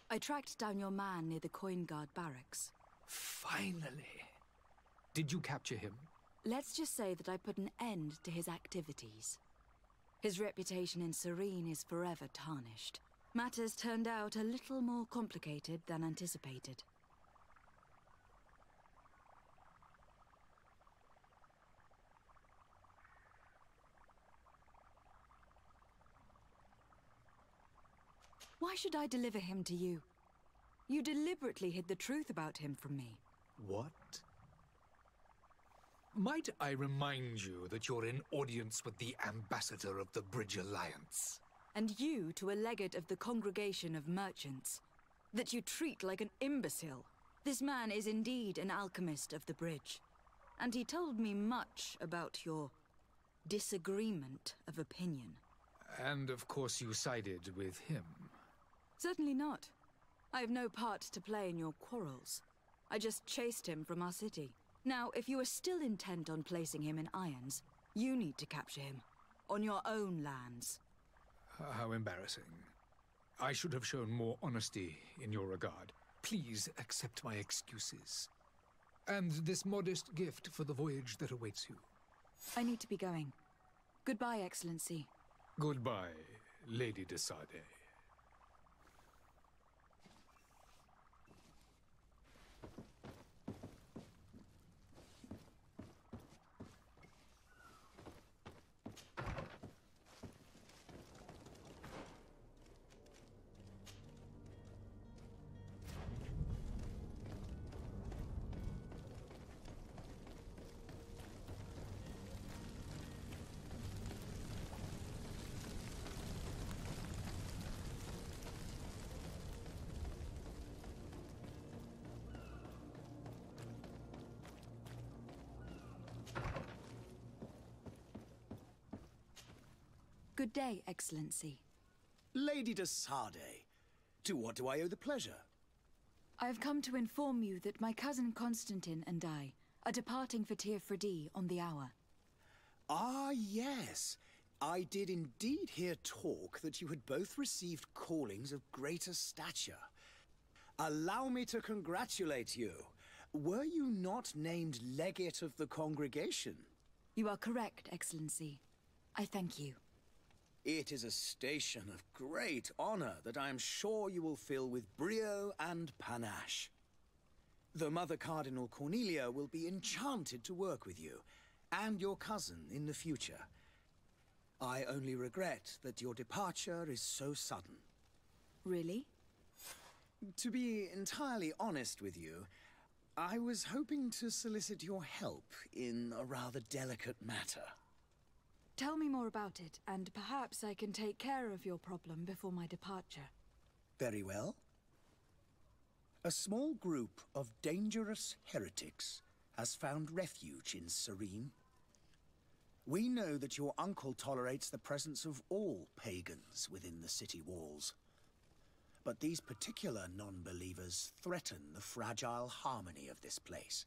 I tracked down your man near the Coin Guard barracks. Finally. Did you capture him? Let's just say that I put an end to his activities. His reputation in Serene is forever tarnished. Matters turned out a little more complicated than anticipated. Why should I deliver him to you? You deliberately hid the truth about him from me. What? Might I remind you that you're in audience with the ambassador of the Bridge Alliance? And you to a legate of the Congregation of Merchants. That you treat like an imbecile. This man is indeed an alchemist of the bridge. And he told me much about your disagreement of opinion. And of course you sided with him. Certainly not. I have no part to play in your quarrels. I just chased him from our city. Now, if you are still intent on placing him in irons, you need to capture him. On your own lands. How embarrassing. I should have shown more honesty in your regard. Please accept my excuses. And this modest gift for the voyage that awaits you. I need to be going. Goodbye, Excellency. Goodbye, Lady de Sade. Good day, Excellency. Lady de Sade, to what do I owe the pleasure? I have come to inform you that my cousin Constantine and I are departing for Tir-Fredi on the hour. Ah, yes. I did indeed hear talk that you had both received callings of greater stature. Allow me to congratulate you. Were you not named legate of the congregation? You are correct, Excellency. I thank you. It is a station of great honor that I am sure you will fill with brio and panache. The Mother Cardinal Cornelia will be enchanted to work with you, and your cousin in the future. I only regret that your departure is so sudden. Really? To be entirely honest with you, I was hoping to solicit your help in a rather delicate matter. Tell me more about it, and perhaps I can take care of your problem before my departure. Very well. A small group of dangerous heretics has found refuge in Serene. We know that your uncle tolerates the presence of all pagans within the city walls. but these particular non-believers threaten the fragile harmony of this place.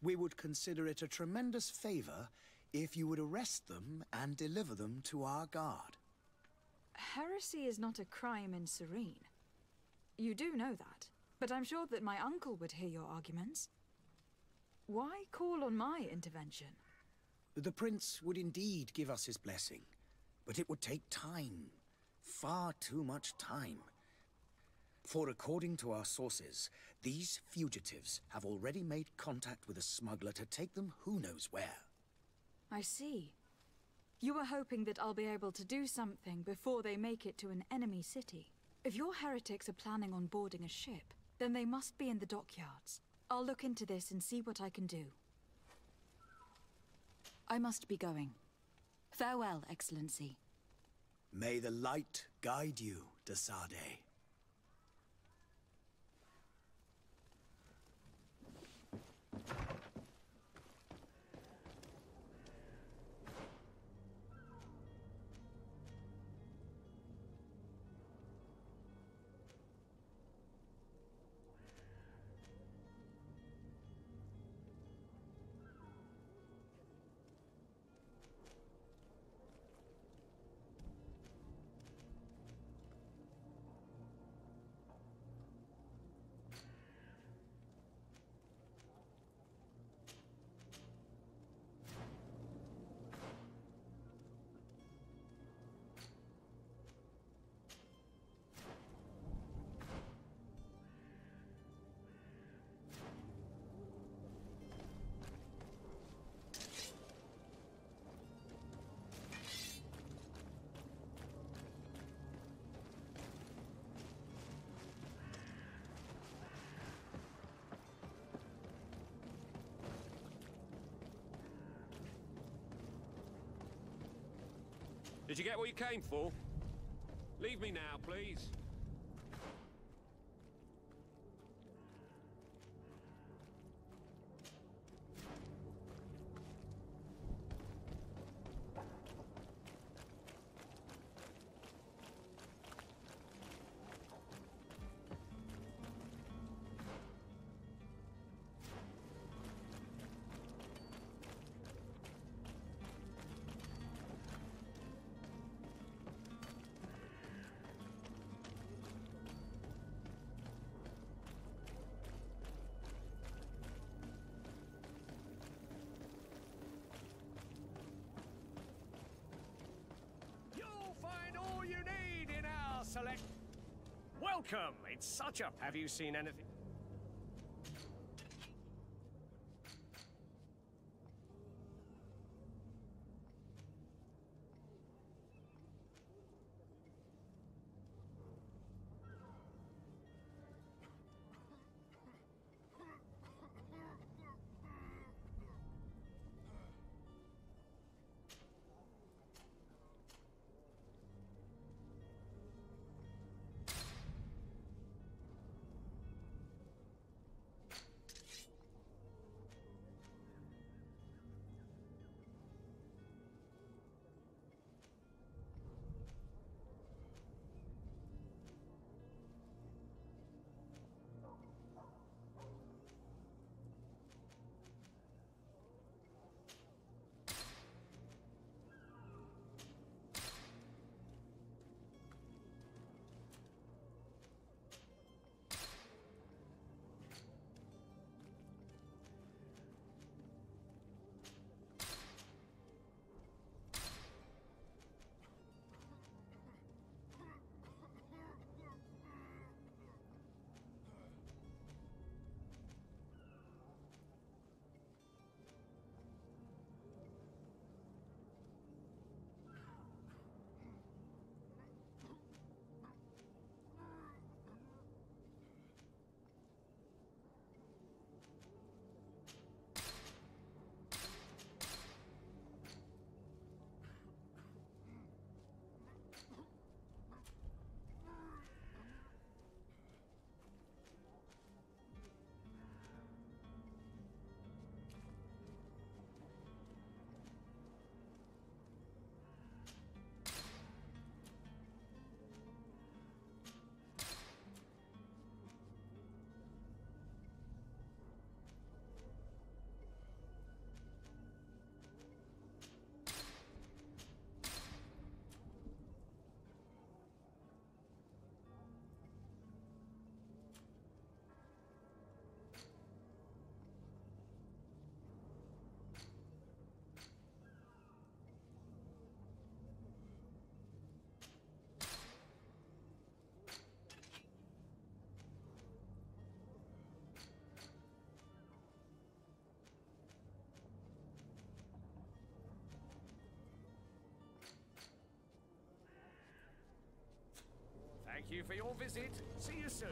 We would consider it a tremendous favor if you would arrest them and deliver them to our guard. Heresy is not a crime in Serene. You do know that, but I'm sure that my uncle would hear your arguments. Why call on my intervention? The prince would indeed give us his blessing, but it would take time. Far too much time. For according to our sources, these fugitives have already made contact with a smuggler to take them who knows where. I see. You were hoping that I'll be able to do something before they make it to an enemy city. If your heretics are planning on boarding a ship, then they must be in the dockyards. I'll look into this and see what I can do. I must be going. Farewell, Excellency. May the light guide you, de Sade. Did you get what you came for? Leave me now, please. Select. Welcome! It's such a... Have you seen anything? Thank you for your visit. See you soon.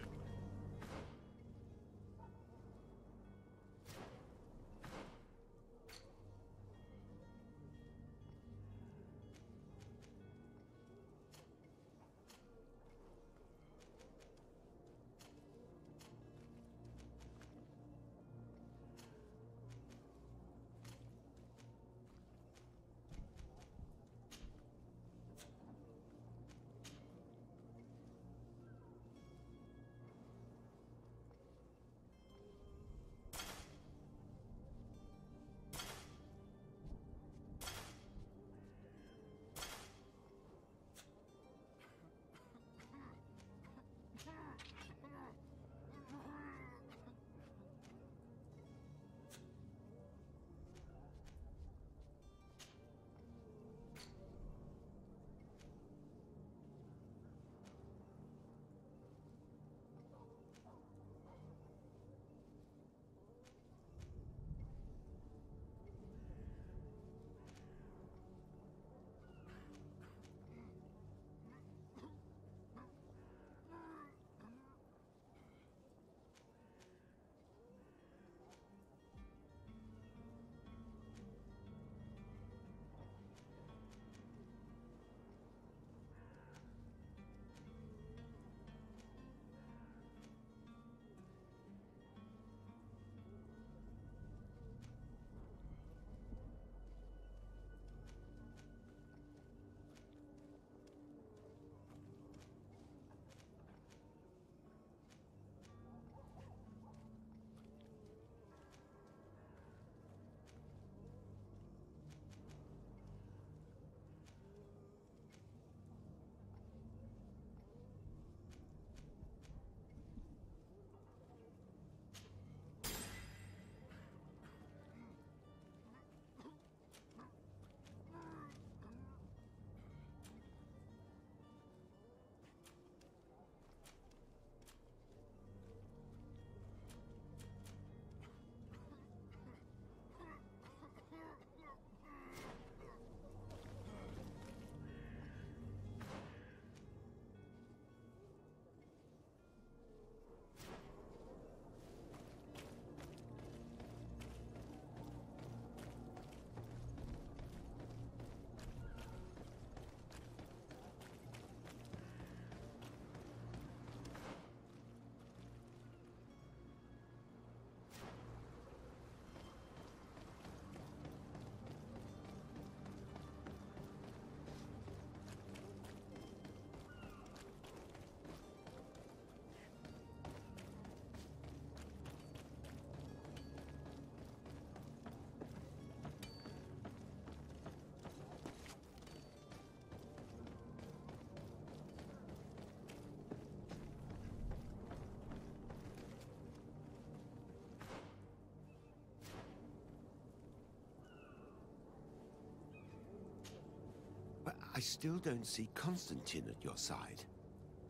I still don't see Constantine at your side.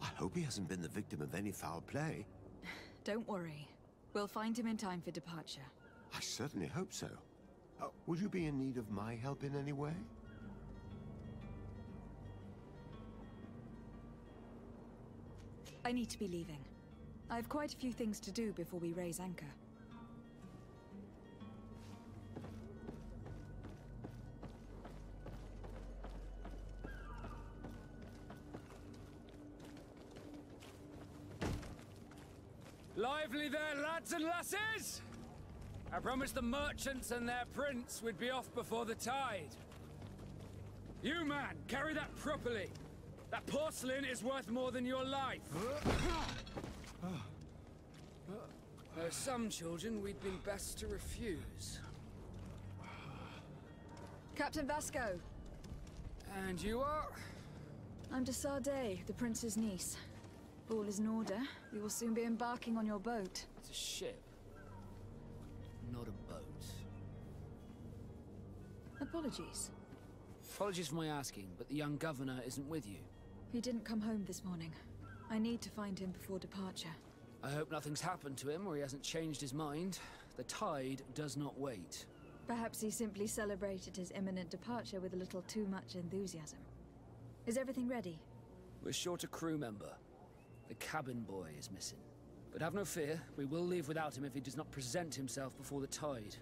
I hope he hasn't been the victim of any foul play. Don't worry. We'll find him in time for departure. I certainly hope so. Would you be in need of my help in any way? I need to be leaving. I have quite a few things to do before we raise anchor. Lively there, lads and lasses! I promised the merchants and their prince we'd be off before the tide. You, man, carry that properly. That porcelain is worth more than your life. There are some children we'd been best to refuse. Captain Vasco. And you are? I'm de Sardet, the prince's niece. All is in order. We will soon be embarking on your boat. It's a ship, not a boat. Apologies. Apologies for my asking, but the young governor isn't with you. He didn't come home this morning. I need to find him before departure. I hope nothing's happened to him or he hasn't changed his mind. The tide does not wait. Perhaps he simply celebrated his imminent departure with a little too much enthusiasm. Is everything ready? We're short a crew member. The cabin boy is missing. But have no fear, we will leave without him if he does not present himself before the tide.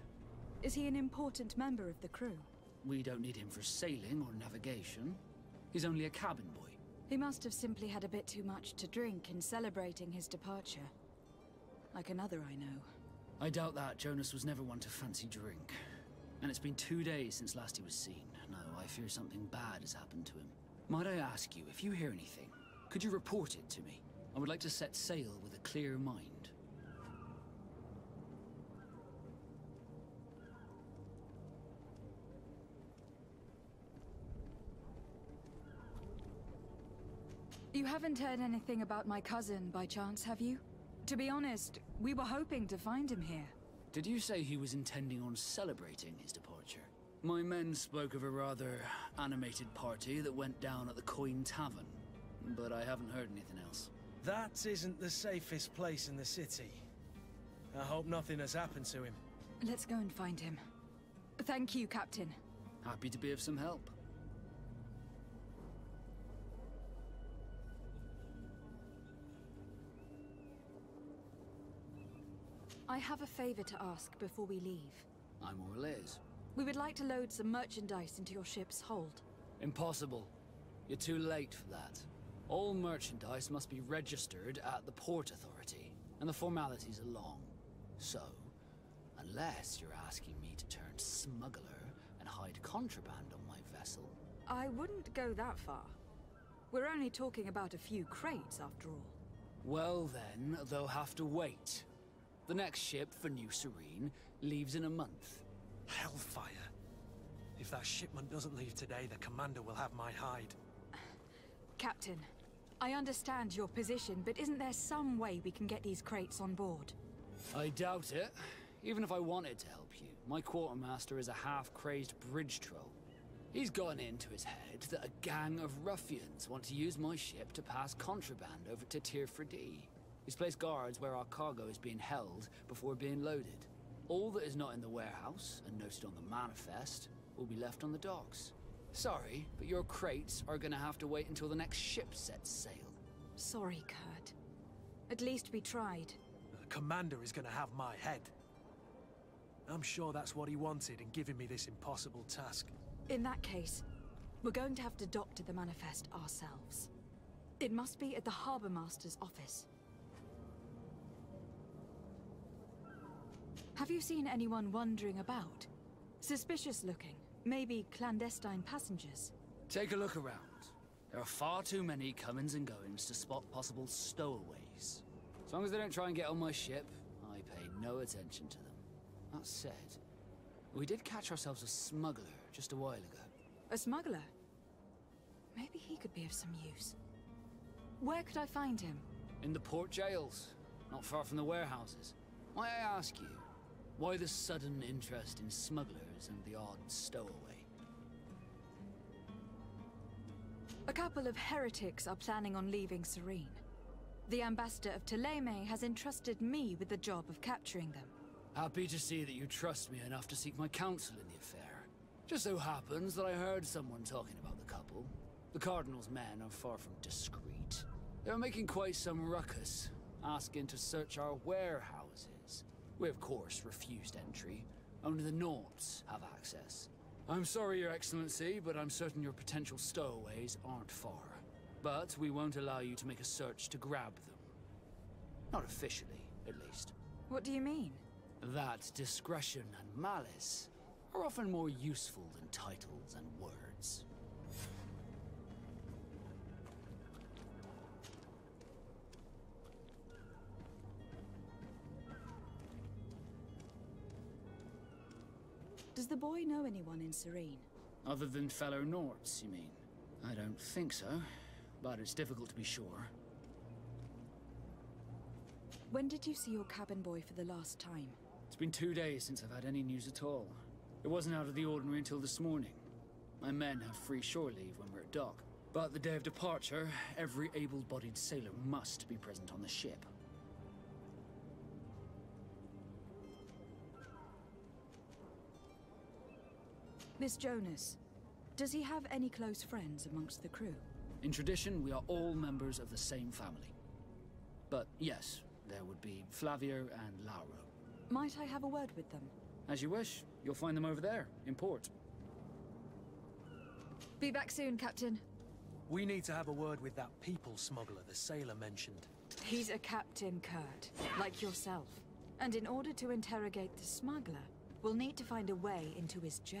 Is he an important member of the crew? We don't need him for sailing or navigation. He's only a cabin boy. He must have simply had a bit too much to drink in celebrating his departure. Like another I know. I doubt that. Jonas was never one to fancy drink. And it's been 2 days since last he was seen. No, I fear something bad has happened to him. Might I ask you, if you hear anything, could you report it to me? I would like to set sail with a clear mind. You haven't heard anything about my cousin by chance, have you? To be honest, we were hoping to find him here. Did you say he was intending on celebrating his departure? My men spoke of a rather animated party that went down at the Coin Tavern, but I haven't heard anything else. That isn't the safest place in the city. I hope nothing has happened to him. Let's go and find him. Thank you, Captain. Happy to be of some help. I have a favor to ask before we leave. I'm Orlaise. We would like to load some merchandise into your ship's hold. Impossible. You're too late for that. All merchandise must be registered at the Port Authority, and the formalities are long. So, unless you're asking me to turn smuggler and hide contraband on my vessel... I wouldn't go that far. We're only talking about a few crates, after all. Well then, they'll have to wait. The next ship for New Serene leaves in a month. Hellfire. If that shipment doesn't leave today, the commander will have my hide. Captain, I understand your position, but isn't there some way we can get these crates on board? I doubt it. Even if I wanted to help you, my quartermaster is a half-crazed bridge troll. He's gotten into his head that a gang of ruffians want to use my ship to pass contraband over to Tirfredi. He's placed guards where our cargo is being held before being loaded. All that is not in the warehouse, and noted on the manifest, will be left on the docks. Sorry, but your crates are gonna have to wait until the next ship sets sail. Sorry, Kurt. At least we tried. The commander is gonna have my head. I'm sure that's what he wanted in giving me this impossible task. In that case, we're going to have to doctor the manifest ourselves. It must be at the Harbour Master's office. Have you seen anyone wandering about? Suspicious looking. Maybe clandestine passengers. Take a look around. There are far too many comings and goings to spot possible stowaways. As long as they don't try and get on my ship, I pay no attention to them. That said, we did catch ourselves a smuggler just a while ago. A smuggler? Maybe he could be of some use. Where could I find him? In the port jails, not far from the warehouses. Might I ask you, why the sudden interest in smugglers and the odd stowaway? A couple of heretics are planning on leaving Serene. The ambassador of Thélème has entrusted me with the job of capturing them. Happy to see that you trust me enough to seek my counsel in the affair. Just so happens that I heard someone talking about the couple. The Cardinal's men are far from discreet. They were making quite some ruckus, asking to search our warehouses. We, of course, refused entry. Only the Nauts have access. I'm sorry, Your Excellency, but I'm certain your potential stowaways aren't far. But we won't allow you to make a search to grab them. Not officially, at least. What do you mean? That discretion and malice are often more useful than titles and words. Does the boy know anyone in Serene? Other than fellow Norts, you mean? I don't think so, but it's difficult to be sure. When did you see your cabin boy for the last time? It's been 2 days since I've had any news at all. It wasn't out of the ordinary until this morning. My men have free shore leave when we're at dock. But the day of departure, every able-bodied sailor must be present on the ship. Miss Jonas, does he have any close friends amongst the crew? In tradition, we are all members of the same family. But yes, there would be Flavio and Lauro. Might I have a word with them? As you wish. You'll find them over there, in port. Be back soon, Captain. We need to have a word with that people smuggler the sailor mentioned. He's a captain, Kurt, like yourself. And in order to interrogate the smuggler, we'll need to find a way into his jail.